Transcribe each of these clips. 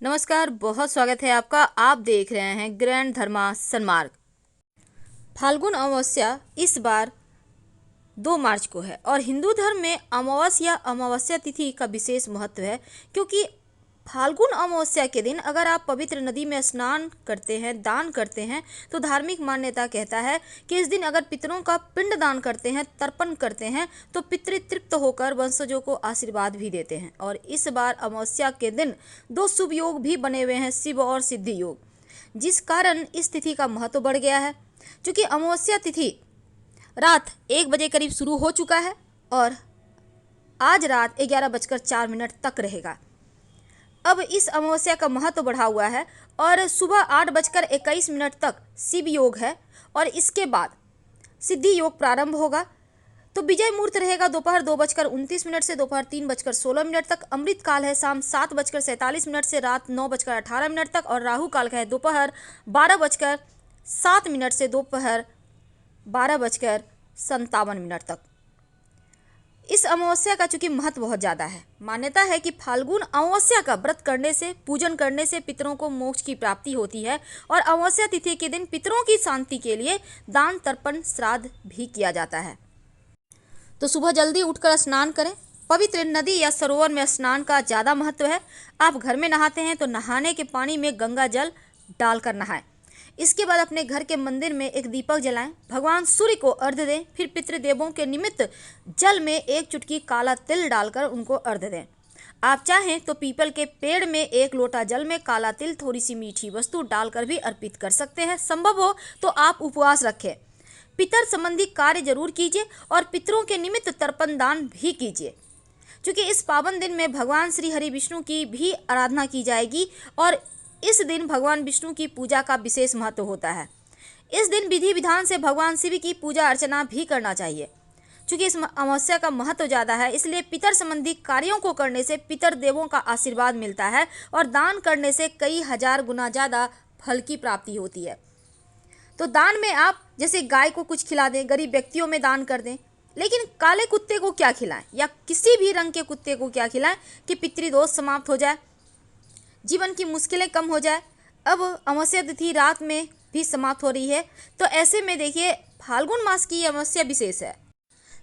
नमस्कार, बहुत स्वागत है आपका। आप देख रहे हैं ग्रैंड धर्मा सन्मार्ग। फाल्गुन अमावस्या इस बार 2 मार्च को है और हिंदू धर्म में अमावस्या तिथि का विशेष महत्व है, क्योंकि फाल्गुन अमावस्या के दिन अगर आप पवित्र नदी में स्नान करते हैं, दान करते हैं, तो धार्मिक मान्यता कहता है कि इस दिन अगर पितरों का पिंड दान करते हैं, तर्पण करते हैं, तो पितृ तृप्त होकर वंशजों को आशीर्वाद भी देते हैं। और इस बार अमावस्या के दिन 2 शुभ योग भी बने हुए हैं, शिव और सिद्धि योग, जिस कारण इस तिथि का महत्व बढ़ गया है। क्योंकि अमावस्या तिथि रात 1 बजे करीब शुरू हो चुका है और आज रात 11:04 तक रहेगा। अब इस अमावस्या का महत्व बढ़ा हुआ है और सुबह 8:21 तक शिव योग है और इसके बाद सिद्धि योग प्रारंभ होगा। तो विजय मुहूर्त रहेगा दोपहर 2:29 से दोपहर 3:16 तक। अमृत काल है शाम 7:47 से रात 9:18 तक और राहु काल का है दोपहर 12:07 से दोपहर 12:57 तक। इस अमावस्या का चूंकि महत्व बहुत ज़्यादा है, मान्यता है कि फाल्गुन अमावस्या का व्रत करने से, पूजन करने से पितरों को मोक्ष की प्राप्ति होती है और अमावस्या तिथि के दिन पितरों की शांति के लिए दान तर्पण श्राद्ध भी किया जाता है। तो सुबह जल्दी उठकर स्नान करें। पवित्र नदी या सरोवर में स्नान का ज़्यादा महत्व है। आप घर में नहाते हैं तो नहाने के पानी में गंगा जल डालकर नहाएं। इसके बाद अपने घर के मंदिर में एक दीपक जलाएं, भगवान सूर्य को अर्घ्य दें, फिर पितृदेवों के निमित्त जल में 1 चुटकी काला तिल डालकर उनको अर्घ्य दें। आप चाहें तो पीपल के पेड़ में 1 लोटा जल में काला तिल, थोड़ी सी मीठी वस्तु डालकर भी अर्पित कर सकते हैं। संभव हो तो आप उपवास रखें। पितर संबंधी कार्य जरूर कीजिए और पितरों के निमित्त तर्पण दान भी कीजिए, क्योंकि इस पावन दिन में भगवान श्री हरि विष्णु की भी आराधना की जाएगी और इस दिन भगवान विष्णु की पूजा का विशेष महत्व होता है। इस दिन विधि विधान से भगवान शिव की पूजा अर्चना भी करना चाहिए। क्योंकि इस अमावस्या का महत्व ज़्यादा है, इसलिए पितर संबंधी कार्यों को करने से पितर देवों का आशीर्वाद मिलता है और दान करने से कई हजार गुना ज़्यादा फल की प्राप्ति होती है। तो दान में आप जैसे गाय को कुछ खिला दें, गरीब व्यक्तियों में दान कर दें, लेकिन काले कुत्ते को क्या खिलाएं या किसी भी रंग के कुत्ते को क्या खिलाएं कि पितृदोष समाप्त हो जाए, जीवन की मुश्किलें कम हो जाए। अब अमावस्या तिथि रात में भी समाप्त हो रही है, तो ऐसे में देखिए फाल्गुन मास की अमावस्या विशेष है,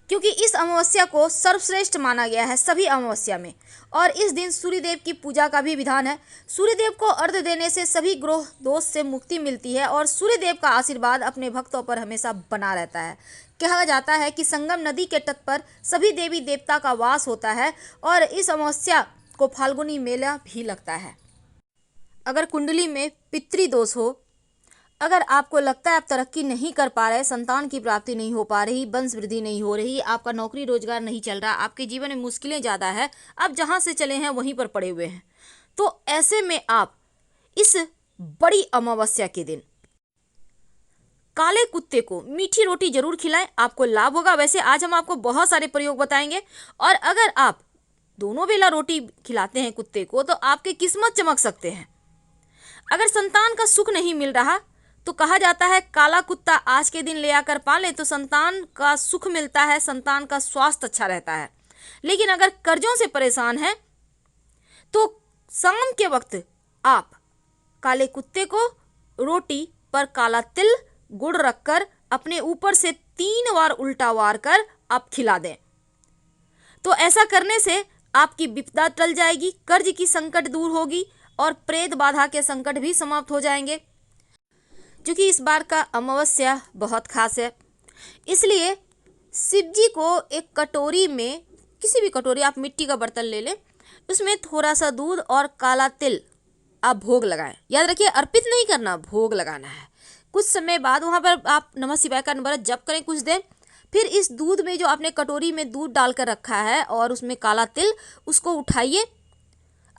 क्योंकि इस अमावस्या को सर्वश्रेष्ठ माना गया है सभी अमावस्या में। और इस दिन सूर्यदेव की पूजा का भी विधान है। सूर्यदेव को अर्घ्य देने से सभी ग्रह दोष से मुक्ति मिलती है और सूर्यदेव का आशीर्वाद अपने भक्तों पर हमेशा बना रहता है। कहा जाता है कि संगम नदी के तट पर सभी देवी देवता का वास होता है और इस अमावस्या को फाल्गुनी मेला भी लगता है। अगर कुंडली में पितृदोष हो, अगर आपको लगता है आप तरक्की नहीं कर पा रहे, संतान की प्राप्ति नहीं हो पा रही, वंश वृद्धि नहीं हो रही, आपका नौकरी रोजगार नहीं चल रहा, आपके जीवन में मुश्किलें ज़्यादा है, आप जहाँ से चले हैं वहीं पर पड़े हुए हैं, तो ऐसे में आप इस बड़ी अमावस्या के दिन काले कुत्ते को मीठी रोटी जरूर खिलाएं, आपको लाभ होगा। वैसे आज हम आपको बहुत सारे प्रयोग बताएंगे और अगर आप दोनों बेला रोटी खिलाते हैं कुत्ते को तो आपकी किस्मत चमक सकते हैं। अगर संतान का सुख नहीं मिल रहा तो कहा जाता है काला कुत्ता आज के दिन ले आकर पालें तो संतान का सुख मिलता है, संतान का स्वास्थ्य अच्छा रहता है। लेकिन अगर कर्जों से परेशान हैं तो शाम के वक्त आप काले कुत्ते को रोटी पर काला तिल, गुड़ रखकर अपने ऊपर से 3 बार उल्टा वार कर आप खिला दें। तो ऐसा करने से आपकी विपदा टल जाएगी, कर्ज की संकट दूर होगी और प्रेत बाधा के संकट भी समाप्त हो जाएंगे। क्योंकि इस बार का अमावस्या बहुत खास है, इसलिए शिव जी को एक कटोरी में, किसी भी कटोरी, आप मिट्टी का बर्तन ले लें, उसमें थोड़ा सा दूध और काला तिल आप भोग लगाएं। याद रखिए अर्पित नहीं करना, भोग लगाना है। कुछ समय बाद वहाँ पर आप नमः शिवाय का नंबर जप करें कुछ देर, फिर इस दूध में जो आपने कटोरी में दूध डालकर रखा है और उसमें काला तिल, उसको उठाइए।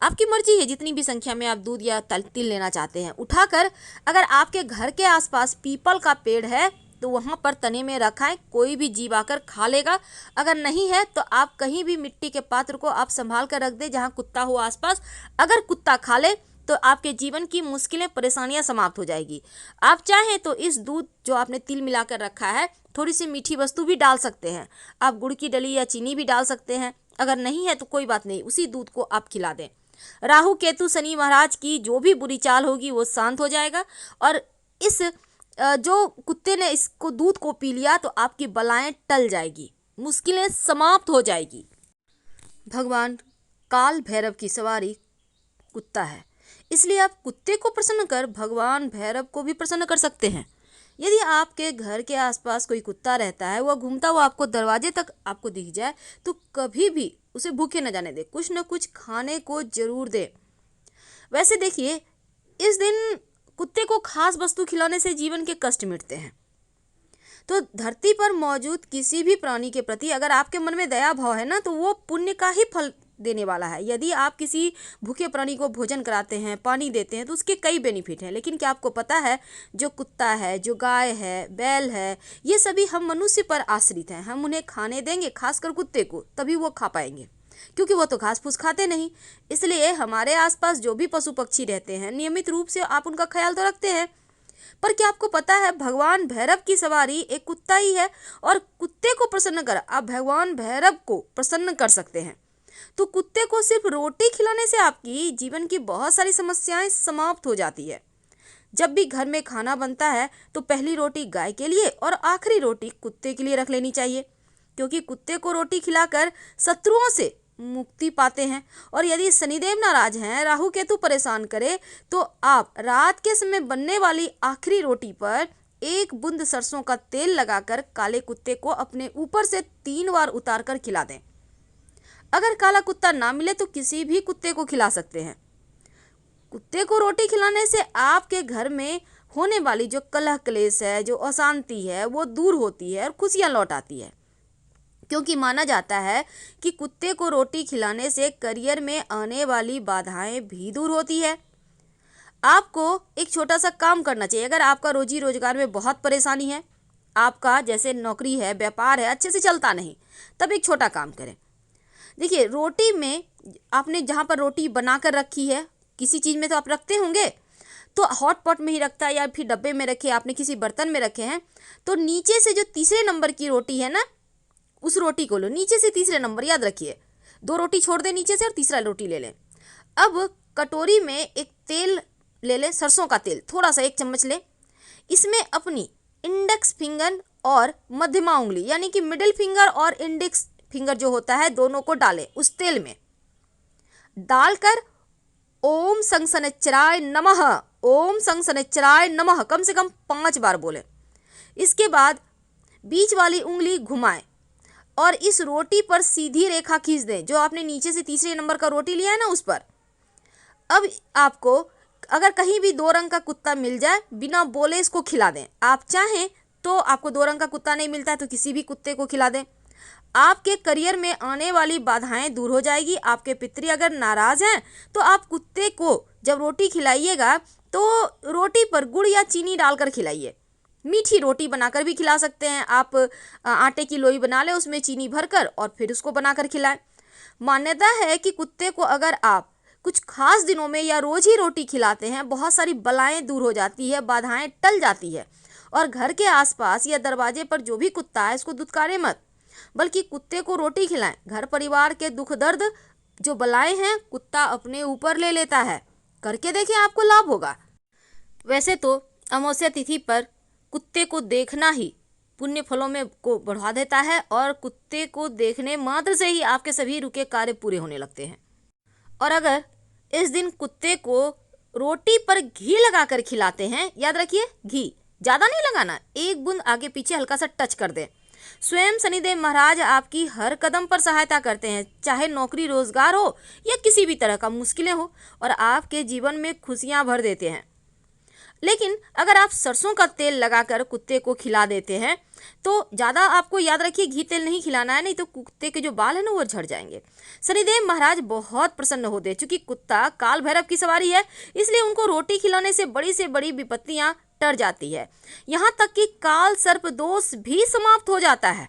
आपकी मर्जी है जितनी भी संख्या में आप दूध या तिल लेना चाहते हैं। उठाकर अगर आपके घर के आसपास पीपल का पेड़ है तो वहाँ पर तने में रखाएं, कोई भी जीव आकर खा लेगा। अगर नहीं है तो आप कहीं भी मिट्टी के पात्र को आप संभाल कर रख दें जहाँ कुत्ता हो आसपास। अगर कुत्ता खा ले तो आपके जीवन की मुश्किलें, परेशानियां समाप्त हो जाएगी। आप चाहें तो इस दूध जो आपने तिल मिलाकर रखा है, थोड़ी सी मीठी वस्तु भी डाल सकते हैं। आप गुड़ की डली या चीनी भी डाल सकते हैं। अगर नहीं है तो कोई बात नहीं, उसी दूध को आप खिला दें। राहु केतु शनि महाराज की जो भी बुरी चाल होगी वो शांत हो जाएगा। और इस जो कुत्ते ने इसको दूध को पी लिया तो आपकी बलाएं टल जाएगी, मुश्किलें समाप्त हो जाएगी। भगवान काल भैरव की सवारी कुत्ता है, इसलिए आप कुत्ते को प्रसन्न कर भगवान भैरव को भी प्रसन्न कर सकते हैं। यदि आपके घर के आसपास कोई कुत्ता रहता है, वह घूमता हुआ आपको दरवाजे तक आपको दिख जाए तो कभी भी उसे भूखे न जाने दे, कुछ न कुछ खाने को जरूर दे। वैसे देखिए, इस दिन कुत्ते को खास वस्तु खिलाने से जीवन के कष्ट मिटते हैं। तो धरती पर मौजूद किसी भी प्राणी के प्रति अगर आपके मन में दया भाव है ना, तो वो पुण्य का ही फल देने वाला है। यदि आप किसी भूखे प्राणी को भोजन कराते हैं, पानी देते हैं, तो उसके कई बेनिफिट हैं। लेकिन क्या आपको पता है, जो कुत्ता है, जो गाय है, बैल है, ये सभी हम मनुष्य पर आश्रित हैं। हम उन्हें खाने देंगे, खासकर कुत्ते को, तभी वो खा पाएंगे, क्योंकि वो तो घास फूस खाते नहीं। इसलिए हमारे आसपास जो भी पशु पक्षी रहते हैं, नियमित रूप से आप उनका ख्याल तो रखते हैं। पर क्या आपको पता है, भगवान भैरव की सवारी एक कुत्ता ही है, और कुत्ते को प्रसन्न कर आप भगवान भैरव को प्रसन्न कर सकते हैं। तो कुत्ते को सिर्फ रोटी खिलाने से आपकी जीवन की बहुत सारी समस्याएं समाप्त हो जाती है। जब भी घर में खाना बनता है तो पहली रोटी गाय के लिए और आखिरी रोटी कुत्ते के लिए रख लेनी चाहिए, क्योंकि कुत्ते को रोटी खिलाकर शत्रुओं से मुक्ति पाते हैं। और यदि शनिदेव नाराज हैं, राहु केतु परेशान करे, तो आप रात के समय बनने वाली आखिरी रोटी पर एक बूंद सरसों का तेल लगाकर काले कुत्ते को अपने ऊपर से 3 बार उतार कर खिला दें। अगर काला कुत्ता ना मिले तो किसी भी कुत्ते को खिला सकते हैं। कुत्ते को रोटी खिलाने से आपके घर में होने वाली जो कलह क्लेश है, जो अशांति है, वो दूर होती है और खुशियां लौट आती है। क्योंकि माना जाता है कि कुत्ते को रोटी खिलाने से करियर में आने वाली बाधाएं भी दूर होती है। आपको एक छोटा सा काम करना चाहिए। अगर आपका रोजी रोजगार में बहुत परेशानी है, आपका जैसे नौकरी है, व्यापार है, अच्छे से चलता नहीं, तब एक छोटा काम करें। देखिए, रोटी में आपने जहाँ पर रोटी बना कर रखी है, किसी चीज़ में तो आप रखते होंगे, तो हॉट पॉट में ही रखता है या फिर डब्बे में रखे, आपने किसी बर्तन में रखे हैं, तो नीचे से जो तीसरे नंबर की रोटी है ना, उस रोटी को लो, नीचे से तीसरे नंबर, याद रखिए। 2 रोटी छोड़ दें नीचे से और तीसरा रोटी ले लें। अब कटोरी में एक तेल ले लें, सरसों का तेल, थोड़ा सा 1 चम्मच लें। इसमें अपनी इंडेक्स फिंगर और मध्यमा उंगली यानी कि मिडिल फिंगर और इंडेक्स फिंगर जो होता है, दोनों को डालें उस तेल में। डालकर ओम सं शनैश्चराय नमः, ओम सं शनैश्चराय नमः कम से कम 5 बार बोलें। इसके बाद बीच वाली उंगली घुमाएं और इस रोटी पर सीधी रेखा खींच दें, जो आपने नीचे से तीसरे नंबर का रोटी लिया है ना, उस पर। अब आपको अगर कहीं भी 2 रंग का कुत्ता मिल जाए, बिना बोले इसको खिला दें। आप चाहें तो आपको 2 रंग का कुत्ता नहीं मिलता है तो किसी भी कुत्ते को खिला दें। आपके करियर में आने वाली बाधाएं दूर हो जाएगी। आपके पितरी अगर नाराज हैं तो आप कुत्ते को जब रोटी खिलाइएगा तो रोटी पर गुड़ या चीनी डालकर खिलाइए। मीठी रोटी बनाकर भी खिला सकते हैं आप। आटे की लोई बना लें, उसमें चीनी भरकर और फिर उसको बनाकर खिलाएं। मान्यता है कि कुत्ते को अगर आप कुछ खास दिनों में या रोज ही रोटी खिलाते हैं, बहुत सारी बलाएं दूर हो जाती है, बाधाएं टल जाती है। और घर के आसपास या दरवाजे पर जो भी कुत्ता है, इसको दुत्कारे मत, बल्कि कुत्ते को रोटी खिलाएं। घर परिवार के दुख दर्द जो बलाएं हैं, कुत्ता अपने ऊपर ले लेता है। करके देखें, आपको लाभ होगा। वैसे तो अमावस्या तिथि पर कुत्ते को देखना ही पुण्य फलों में को बढ़ा देता है, और कुत्ते को देखने मात्र से ही आपके सभी रुके कार्य पूरे होने लगते हैं। और अगर इस दिन कुत्ते को रोटी पर घी लगाकर खिलाते हैं, याद रखिए घी ज़्यादा नहीं लगाना, 1 बूंद आगे पीछे हल्का सा टच कर दें। स्वयं शनिदेव महाराज आपकी हर कदम पर सहायता करते हैं, चाहे नौकरी रोजगार हो या किसी भी तरह का मुश्किलें हो, और आपके जीवन में खुशियां भर देते हैं। लेकिन अगर आप सरसों का तेल लगाकर कुत्ते को खिला देते हैं तो ज़्यादा आपको याद रखिए घी तेल नहीं खिलाना है, नहीं तो कुत्ते के जो बाल हैं ना वो झड़ जाएंगे। शनिदेव महाराज बहुत प्रसन्न होते हैं, चूंकि कुत्ता काल भैरव की सवारी है, इसलिए उनको रोटी खिलाने से बड़ी विपत्तियां टर जाती है। यहाँ तक कि काल सर्प दोष भी समाप्त हो जाता है।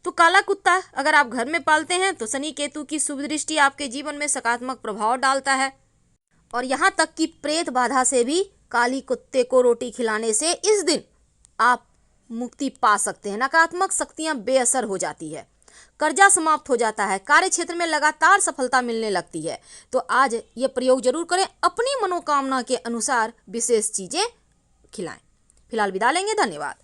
तो काला कुत्ता अगर आप घर में पालते हैं तो शनि केतु की शुभ दृष्टि आपके जीवन में सकारात्मक प्रभाव डालता है। और यहाँ तक कि प्रेत बाधा से भी काली कुत्ते को रोटी खिलाने से इस दिन आप मुक्ति पा सकते हैं। नकारात्मक शक्तियां बेअसर हो जाती है। कर्जा समाप्त हो जाता है, कार्य क्षेत्र में लगातार सफलता मिलने लगती है। तो आज ये प्रयोग जरूर करें, अपनी मनोकामना के अनुसार विशेष चीज़ें खिलाएं। फिलहाल विदा लेंगे, धन्यवाद।